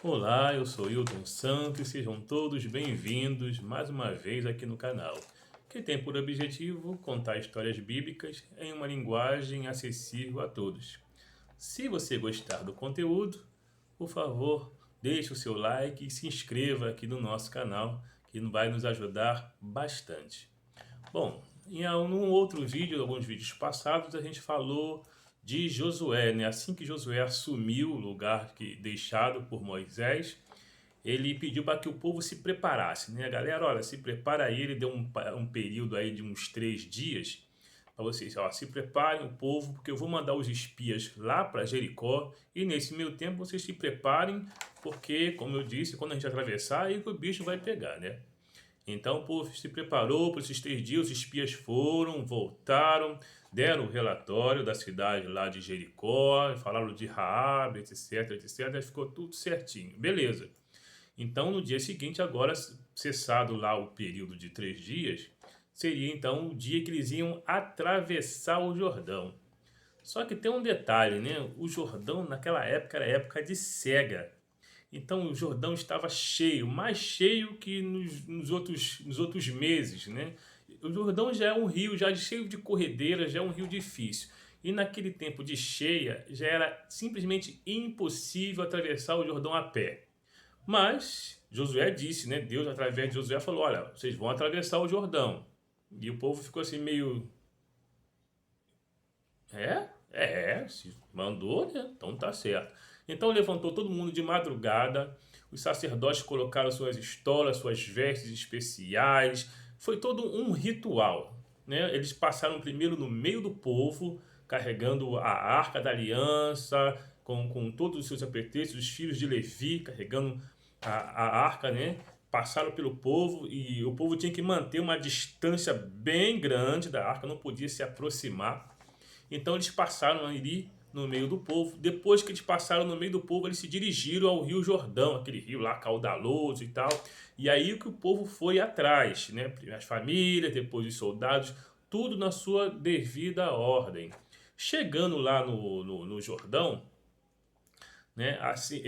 Olá, eu sou Hilton Santos e sejam todos bem-vindos mais uma vez aqui no canal, que tem por objetivo contar histórias bíblicas em uma linguagem acessível a todos. Se você gostar do conteúdo, por favor, deixe o seu like e se inscreva aqui no nosso canal, que vai nos ajudar bastante. Bom, num outro vídeo, alguns vídeos passados, a gente falou de Josué, né? Assim que Josué assumiu o lugar deixado por Moisés, ele pediu para que o povo se preparasse, né? Galera, olha, se prepara aí, ele deu um período aí de uns 3 dias para vocês, ó, se preparem o povo, porque eu vou mandar os espias lá para Jericó e nesse meio tempo vocês se preparem, porque, como eu disse, quando a gente atravessar, aí que o bicho vai pegar, né? Então o povo se preparou para esses 3 dias, os espias foram, voltaram, deram o relatório da cidade lá de Jericó, falaram de Raabe, etc, etc, ficou tudo certinho, beleza. Então no dia seguinte, agora cessado lá o período de 3 dias, seria então o dia que eles iam atravessar o Jordão. Só que tem um detalhe, né? O Jordão naquela época era época de cega. Então o Jordão estava cheio, mais cheio que nos outros meses, né? O Jordão já é um rio já cheio de corredeiras, já é um rio difícil. E naquele tempo de cheia já era simplesmente impossível atravessar o Jordão a pé. Mas Josué disse, né? Deus através de Josué falou: olha, vocês vão atravessar o Jordão. E o povo ficou assim meio, se mandou, né? Então tá certo. Então levantou todo mundo de madrugada, os sacerdotes colocaram suas estolas, suas vestes especiais, foi todo um ritual, né? Eles passaram primeiro no meio do povo, carregando a arca da aliança, com todos os seus apetrechos, os filhos de Levi carregando a arca, né? Passaram pelo povo e o povo tinha que manter uma distância bem grande da arca, não podia se aproximar. Então eles passaram ali no meio do povo. Depois que eles passaram no meio do povo, eles se dirigiram ao Rio Jordão, aquele rio lá caudaloso e tal. E aí que o povo foi atrás, né? As famílias, depois os soldados, tudo na sua devida ordem. Chegando lá no Jordão, né? Assim,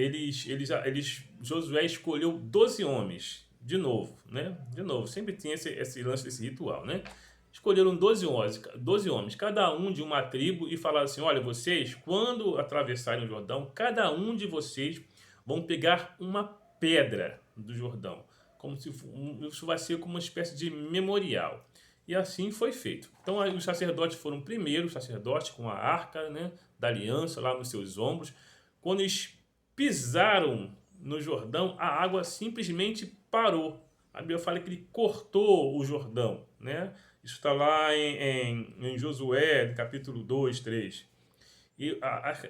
Josué escolheu 12 homens, de novo, né? De novo, sempre tem esse lance desse ritual, né? Escolheram 12 homens, cada um de uma tribo, e falaram assim: olha, vocês, quando atravessarem o Jordão, cada um de vocês vão pegar uma pedra do Jordão, como se isso vai ser como uma espécie de memorial. E assim foi feito. Então aí, os sacerdotes foram primeiro, os sacerdotes com a arca, né, da aliança lá nos seus ombros. Quando eles pisaram no Jordão, a água simplesmente parou. A Bíblia fala que ele cortou o Jordão, né? Isso está lá em Josué, capítulo 2, 3.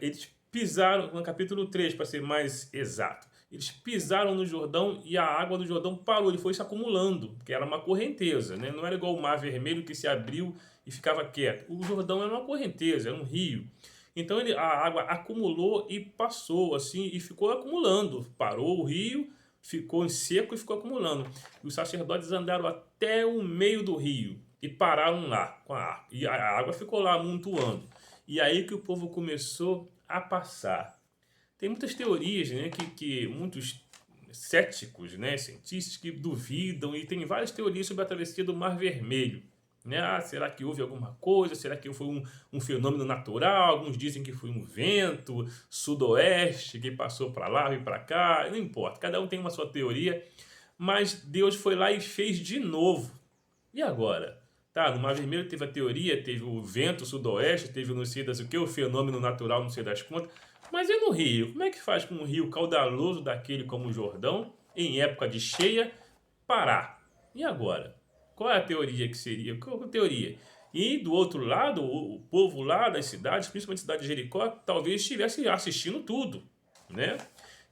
Eles pisaram, no capítulo 3, para ser mais exato. Eles pisaram no Jordão e a água do Jordão parou, ele foi se acumulando, porque era uma correnteza, né? Não era igual o Mar Vermelho que se abriu e ficava quieto. O Jordão era uma correnteza, era um rio. Então a água acumulou e passou assim e ficou acumulando. Parou o rio, ficou seco e ficou acumulando. Os sacerdotes andaram até o meio do rio e pararam lá com a arca. E a água ficou lá amontoando. E aí que o povo começou a passar. Tem muitas teorias, né, que muitos céticos, né, cientistas que duvidam, e tem várias teorias sobre a travessia do Mar Vermelho. Né? Ah, será que houve alguma coisa? Será que foi um fenômeno natural? Alguns dizem que foi um vento sudoeste que passou para lá e para cá. Não importa, cada um tem uma sua teoria. Mas Deus foi lá e fez de novo. E agora? Tá, no Mar Vermelho teve a teoria, teve o vento sudoeste, teve não sei das o que, o fenômeno natural, não sei das contas. Mas e no Rio? Como é que faz com um rio caudaloso daquele como o Jordão, em época de cheia, parar? E agora? Qual é a teoria que seria? Qual é a teoria? E do outro lado, o povo lá das cidades, principalmente a cidade de Jericó, talvez estivesse assistindo tudo, né?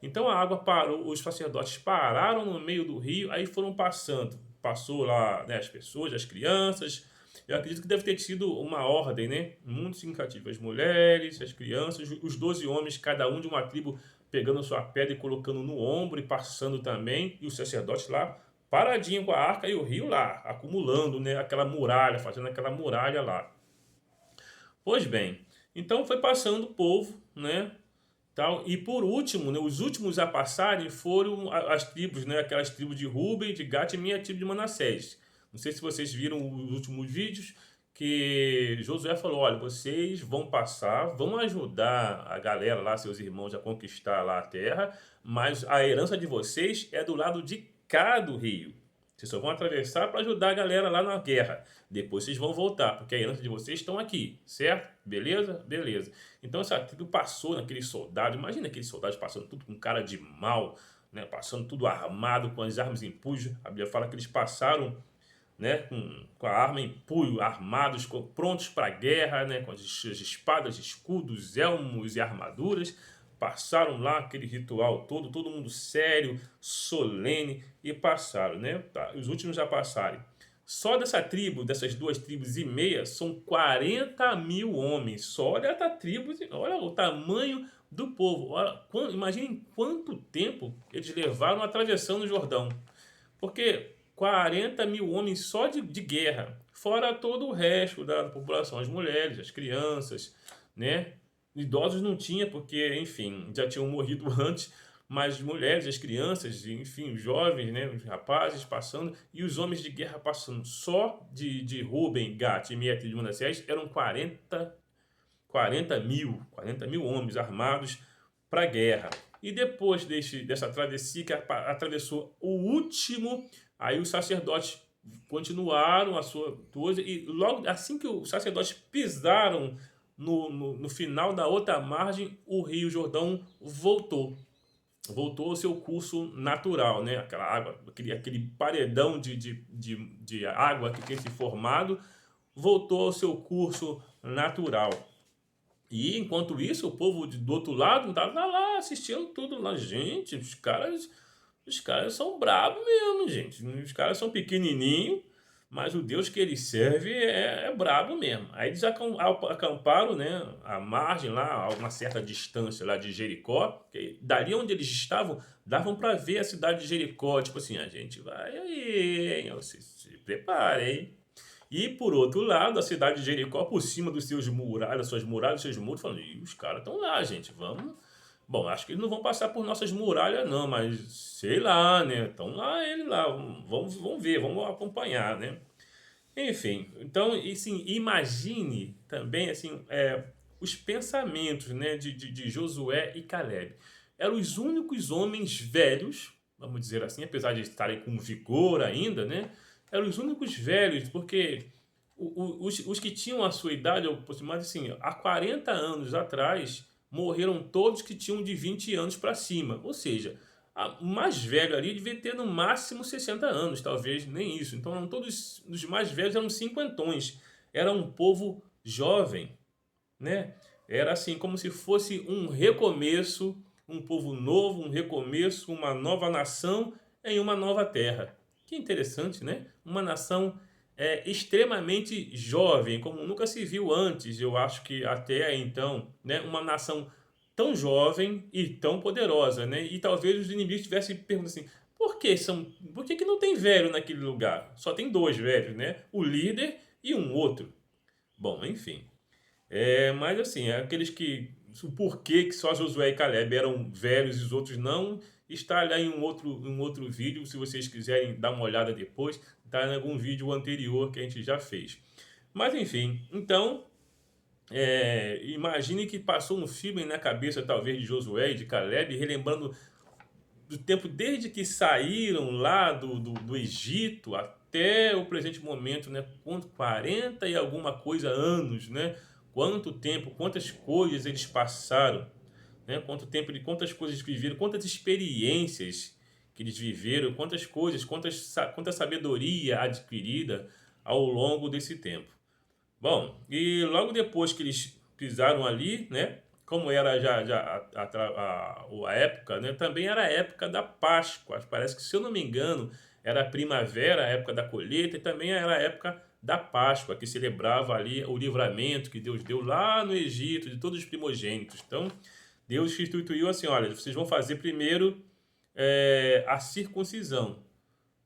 Então a água parou, os sacerdotes pararam no meio do rio, aí foram passando. Passou lá, né, as pessoas, as crianças. Eu acredito que deve ter sido uma ordem, né? Muito significativa. As mulheres, as crianças, os 12 homens, cada um de uma tribo, pegando sua pedra e colocando no ombro e passando também. E os sacerdotes lá, paradinho com a arca e o rio lá, acumulando, né, aquela muralha, fazendo aquela muralha lá. Pois bem, então foi passando o povo, né? Tal. E por último, né, os últimos a passarem foram as tribos, né, aquelas tribos de Ruben, de Gad e minha tribo de Manassés. Não sei se vocês viram os últimos vídeos que Josué falou: olha, vocês vão passar, vão ajudar a galera lá, seus irmãos, a conquistar lá a terra, mas a herança de vocês é do lado de cá do rio. Vocês só vão atravessar para ajudar a galera lá na guerra. Depois vocês vão voltar, porque a herança de vocês estão aqui, certo? Beleza? Beleza. Então essa tribo passou naqueles soldados. Imagina aqueles soldados passando tudo com cara de mal, né? Passando tudo armado, com as armas em punho. A Bíblia fala que eles passaram, né, com a arma em punho, armados, prontos para a guerra, né, com as espadas, escudos, elmos e armaduras. Passaram lá aquele ritual todo, todo mundo sério, solene, e passaram, né? Tá, os últimos já passaram. Só dessa tribo, dessas 2 tribos e meia, são 40 mil homens. Só olha essa tribo, olha o tamanho do povo. Olha, imaginem quanto tempo eles levaram atravessando o Jordão. Porque 40 mil homens só de guerra, fora todo o resto da população, as mulheres, as crianças, né? Idosos não tinha, porque, enfim, já tinham morrido antes, mas as mulheres, as crianças, enfim, os jovens, né, os rapazes passando, e os homens de guerra passando. Só de Ruben, Gad e meia tribo de Manassés eram 40 mil homens armados para a guerra. E depois dessa travessia que atravessou o último, aí os sacerdotes continuaram a sua coisa, e logo assim que os sacerdotes pisaram no final da outra margem, o rio Jordão voltou ao seu curso natural, né? Aquela água, aquele paredão de água que tinha se formado, voltou ao seu curso natural. E enquanto isso, o povo do outro lado estava lá assistindo tudo lá. Gente, os caras são bravos mesmo, gente. Os caras são pequenininhos, mas o Deus que eles servem é brabo mesmo. Aí eles acamparam, né, à margem lá, a uma certa distância lá de Jericó. Que dali onde eles estavam, davam para ver a cidade de Jericó. Tipo assim, a gente vai aí, hein? Se prepare, hein? E por outro lado, a cidade de Jericó, por cima dos seus muralhas, das suas muralhas, dos seus muros, falando: "Ih, os caras estão lá, gente, vamos. Bom, acho que eles não vão passar por nossas muralhas, não, mas sei lá, né? Estão lá, eles lá, vamos ver, vamos acompanhar, né?" Enfim, então, e, assim, imagine também assim, os pensamentos, né, de Josué e Caleb. Eram os únicos homens velhos, vamos dizer assim, apesar de estarem com vigor ainda, né? Eram os únicos velhos, porque os que tinham a sua idade, aproximadamente assim, há 40 anos atrás, morreram todos que tinham de 20 anos para cima. Ou seja, o mais velho ali devia ter no máximo 60 anos, talvez nem isso. Então, todos os mais velhos eram cinquentões. Era um povo jovem, né? Era assim, como se fosse um recomeço, um povo novo, um recomeço, uma nova nação em uma nova terra. Que interessante, né? Uma nação extremamente jovem, como nunca se viu antes, eu acho que até então, né? Uma nação tão jovem e tão poderosa, né? E talvez os inimigos tivessem perguntado assim: por que que não tem velho naquele lugar? Só tem dois velhos, né? O líder e um outro. Bom, enfim. Mas assim, aqueles que. O porquê que só Josué e Caleb eram velhos e os outros não, está lá em um outro vídeo, se vocês quiserem dar uma olhada depois, está em algum vídeo anterior que a gente já fez. Mas enfim, então, imagine que passou um filme na cabeça talvez de Josué e de Caleb, relembrando do tempo desde que saíram lá do Egito até o presente momento, né? 40 e alguma coisa anos, né? Quanto tempo, quantas coisas eles passaram, né? Quanto tempo, quantas coisas que viveram, quantas experiências que eles viveram, quantas coisas, quanta sabedoria adquirida ao longo desse tempo. Bom, e logo depois que eles pisaram ali, né? Como era já a época, né? Também era a época da Páscoa. Parece que, se eu não me engano, era a primavera, a época da colheita, e também era a época da Páscoa, que celebrava ali o livramento que Deus deu lá no Egito de todos os primogênitos. Então, Deus instituiu assim: olha, vocês vão fazer primeiro a circuncisão.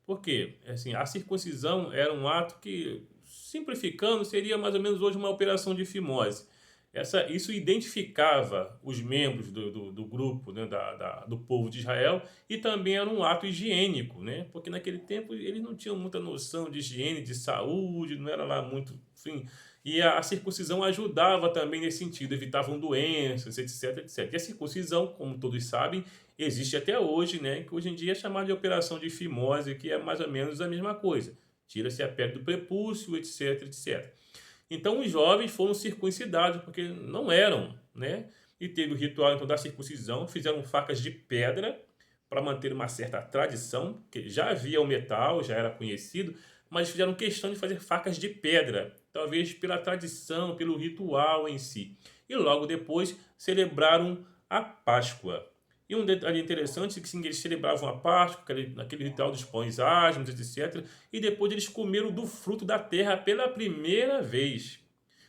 Por quê? Assim, a circuncisão era um ato que, simplificando, seria mais ou menos hoje uma operação de fimose. Isso identificava os membros do grupo, né, do povo de Israel, e também era um ato higiênico, né, porque naquele tempo eles não tinham muita noção de higiene, de saúde, não era lá muito, enfim, e a circuncisão ajudava também nesse sentido, evitavam doenças, etc, etc. E a circuncisão, como todos sabem, existe até hoje, né, que hoje em dia é chamada de operação de fimose, que é mais ou menos a mesma coisa. Tira-se a pele do prepúcio, etc, etc. Então os jovens foram circuncidados, porque não eram, né? E teve o ritual então da circuncisão, fizeram facas de pedra para manter uma certa tradição, que já havia o metal, já era conhecido, mas fizeram questão de fazer facas de pedra, talvez pela tradição, pelo ritual em si. E logo depois celebraram a Páscoa. E um detalhe interessante é que sim, eles celebravam a Páscoa, aquele ritual dos pães asmos, etc. E depois eles comeram do fruto da terra pela primeira vez.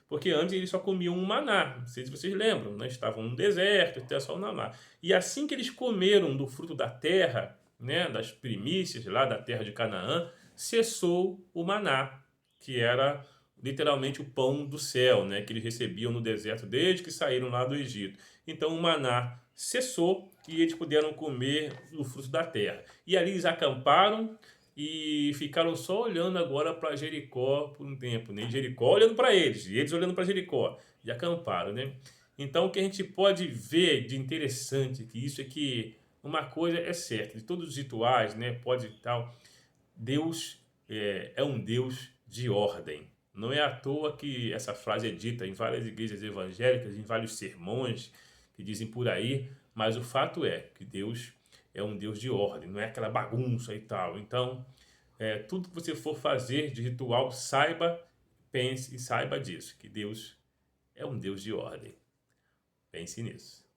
Porque antes eles só comiam um maná, não sei se vocês lembram, né? Estavam no deserto, até só o maná. E assim que eles comeram do fruto da terra, né? Das primícias lá da terra de Canaã, cessou o maná, que era literalmente o pão do céu, né? Que eles recebiam no deserto desde que saíram lá do Egito. Então o maná cessou e eles puderam comer o fruto da terra. E ali eles acamparam e ficaram só olhando agora para Jericó por um tempo, né? Jericó olhando para eles, e eles olhando para Jericó, e acamparam, né? Então o que a gente pode ver de interessante que isso é que uma coisa é certa, de todos os rituais, né, pode tal, Deus é um Deus de ordem. Não é à toa que essa frase é dita em várias igrejas evangélicas, em vários sermões que dizem por aí, mas o fato é que Deus é um Deus de ordem, não é aquela bagunça e tal. Então, tudo que você for fazer de ritual, saiba, pense e saiba disso, que Deus é um Deus de ordem. Pense nisso.